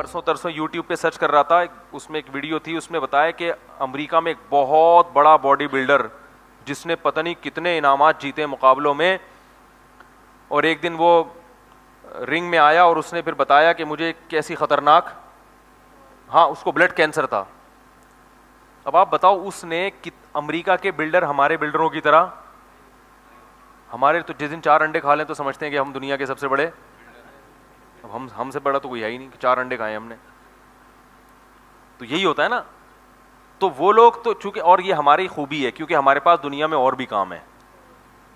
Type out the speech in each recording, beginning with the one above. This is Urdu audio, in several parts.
پرسوں ترسوں یوٹیوب پہ سرچ کر رہا تھا, اس میں ایک ویڈیو تھی, اس میں بتایا کہ امریکہ میں ایک بہت بڑا باڈی بلڈر جس نے پتہ نہیں کتنے انعامات جیتے مقابلوں میں, اور ایک دن وہ رنگ میں آیا اور اس نے پھر بتایا کہ مجھے کیسی خطرناک, ہاں اس کو بلڈ کینسر تھا. اب آپ بتاؤ اس نے امریکہ کے بلڈر ہمارے بلڈروں کی طرح, ہمارے تو جس دن 4 انڈے کھا لیں تو سمجھتے ہیں کہ ہم دنیا کے سب سے بڑے, اب ہم سے بڑا تو کوئی ہے ہی نہیں کہ 4 انڈے کھائے ہم نے, تو یہی ہوتا ہے نا. تو وہ لوگ تو چونکہ, اور یہ ہماری خوبی ہے کیونکہ ہمارے پاس دنیا میں اور بھی کام ہے.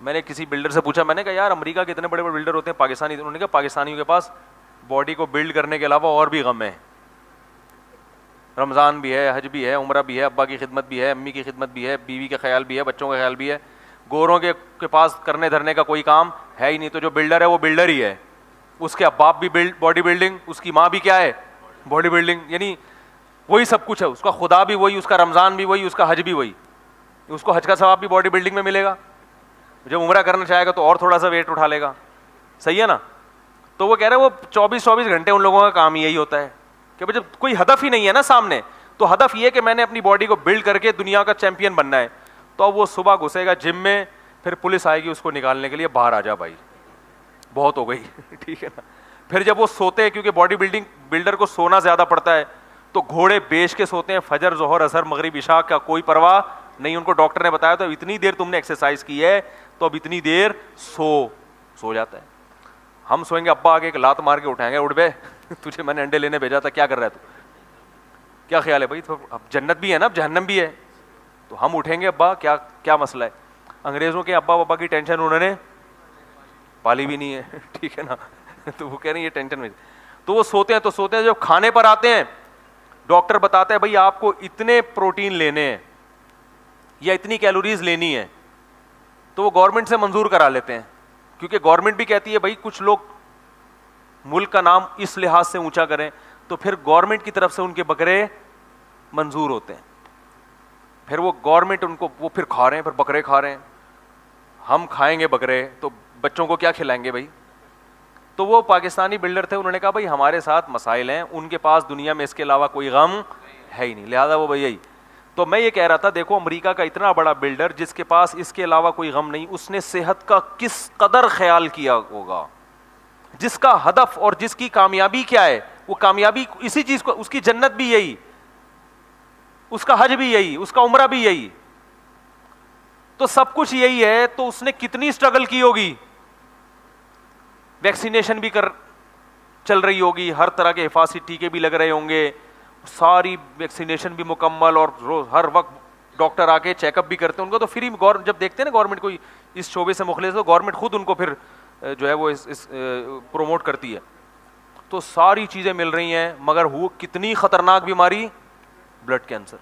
میں نے کسی بلڈر سے پوچھا, میں نے کہا یار امریکہ کے اتنے بڑے بڑے بلڈر ہوتے ہیں پاکستانی, انہوں نے کہا پاکستانیوں کے پاس باڈی کو بلڈ کرنے کے علاوہ اور بھی غم ہے, رمضان بھی ہے, حج بھی ہے, عمرہ بھی ہے, ابا کی خدمت بھی ہے, امی کی خدمت بھی ہے, بیوی کا خیال بھی ہے, بچوں کا خیال بھی ہے. گوروں کے پاس کرنے دھرنے کا کوئی کام ہے ہی نہیں. تو جو بلڈر ہے وہ بلڈر ہی ہے, اس کے باپ بھی باڈی بلڈنگ, اس کی ماں بھی کیا ہے باڈی بلڈنگ, یعنی وہی سب کچھ ہے. اس کا خدا بھی وہی, اس کا رمضان بھی وہی, اس کا حج بھی وہی. اس کو حج کا ثواب بھی باڈی بلڈنگ میں ملے گا, جب عمرہ کرنا چاہے گا تو اور تھوڑا سا ویٹ اٹھا لے گا, صحیح ہے نا. تو وہ کہہ رہے ہیں وہ 24 گھنٹے ان لوگوں کا کام یہی ہوتا ہے کہ جب کوئی ہدف ہی نہیں ہے نا سامنے, تو ہدف یہ کہ میں نے اپنی باڈی کو بلڈ کر کے دنیا کا چیمپئن بننا ہے. تو اب وہ صبح گھسے گا جم میں, پھر پولیس آئے گی اس کو نکالنے کے لیے, باہر آ جا بھائی بہت ہو گئی ٹھیک ہے نا. پھر جب وہ سوتے ہیں, کیونکہ باڈی بلڈر کو سونا زیادہ پڑتا ہے, تو گھوڑے بیچ کے سوتے ہیں, فجر ظہر عصر مغرب عشاء کا کوئی پرواہ نہیں. ان کو ڈاکٹر نے بتایا تو اتنی دیر تم نے ایکسرسائز کی ہے تو اب اتنی دیر سو جاتا ہے. ہم سوئیں گے, ابا آگے ایک لات مار کے اٹھائیں گے, اٹھ بے تجھے میں نے انڈے لینے بھیجا تھا, کیا کر رہا ہے تو, کیا خیال ہے بھائی, تو اب جنت بھی ہے نا, اب جہنم بھی ہے, تو ہم اٹھیں گے ابا کیا مسئلہ ہے. انگریزوں کے ابا بابا کی ٹینشن انہوں نے پالی بھی نہیں ہے ٹھیک ہے نا, تو وہ کہہ رہے ہیں یہ ٹینشن میں, تو وہ سوتے ہیں. تو سوتے ہیں, جب کھانے پر آتے ہیں ڈاکٹر بتاتا ہے بھائی آپ کو اتنے پروٹین لینے ہیں یا اتنی کیلوریز لینی ہے, تو وہ گورنمنٹ سے منظور کرا لیتے ہیں, کیونکہ گورنمنٹ بھی کہتی ہے بھائی کچھ لوگ ملک کا نام اس لحاظ سے اونچا کریں, تو پھر گورنمنٹ کی طرف سے ان کے بکرے منظور ہوتے ہیں. پھر وہ گورنمنٹ ان کو وہ پھر کھا رہے ہیں, پھر بکرے کھا رہے ہیں. ہم کھائیں گے بکرے تو بچوں کو کیا کھلائیں گے بھائی. تو وہ پاکستانی بلڈر تھے, انہوں نے کہا بھائی ہمارے ساتھ مسائل ہیں, ان کے پاس دنیا میں اس کے علاوہ کوئی غم ہے ہی نہیں, لہٰذا وہ بھائی یہی. تو میں یہ کہہ رہا تھا دیکھو امریکہ کا اتنا بڑا بلڈر جس کے پاس اس کے علاوہ کوئی غم نہیں, اس نے صحت کا کس قدر خیال کیا ہوگا, جس کا ہدف اور جس کی کامیابی کیا ہے, وہ کامیابی اسی چیز کو, اس کی جنت بھی یہی, اس کا حج بھی یہی, اس کا عمرہ بھی یہی, تو سب کچھ یہی ہے. تو اس نے کتنی اسٹرگل کی ہوگی, ویکسینیشن بھی چل رہی ہوگی, ہر طرح کے حفاظتی ٹیکے بھی لگ رہے ہوں گے, ساری ویکسینیشن بھی مکمل, اور ہر وقت ڈاکٹر آ کے چیک اپ بھی کرتے ہیں ان کو. تو فری جب دیکھتے ہیں نا گورنمنٹ کوئی اس شعبے سے مخلص, تو گورنمنٹ خود ان کو پھر جو ہے وہ پروموٹ کرتی ہے. تو ساری چیزیں مل رہی ہیں, مگر وہ کتنی خطرناک بیماری, بلڈ کینسر.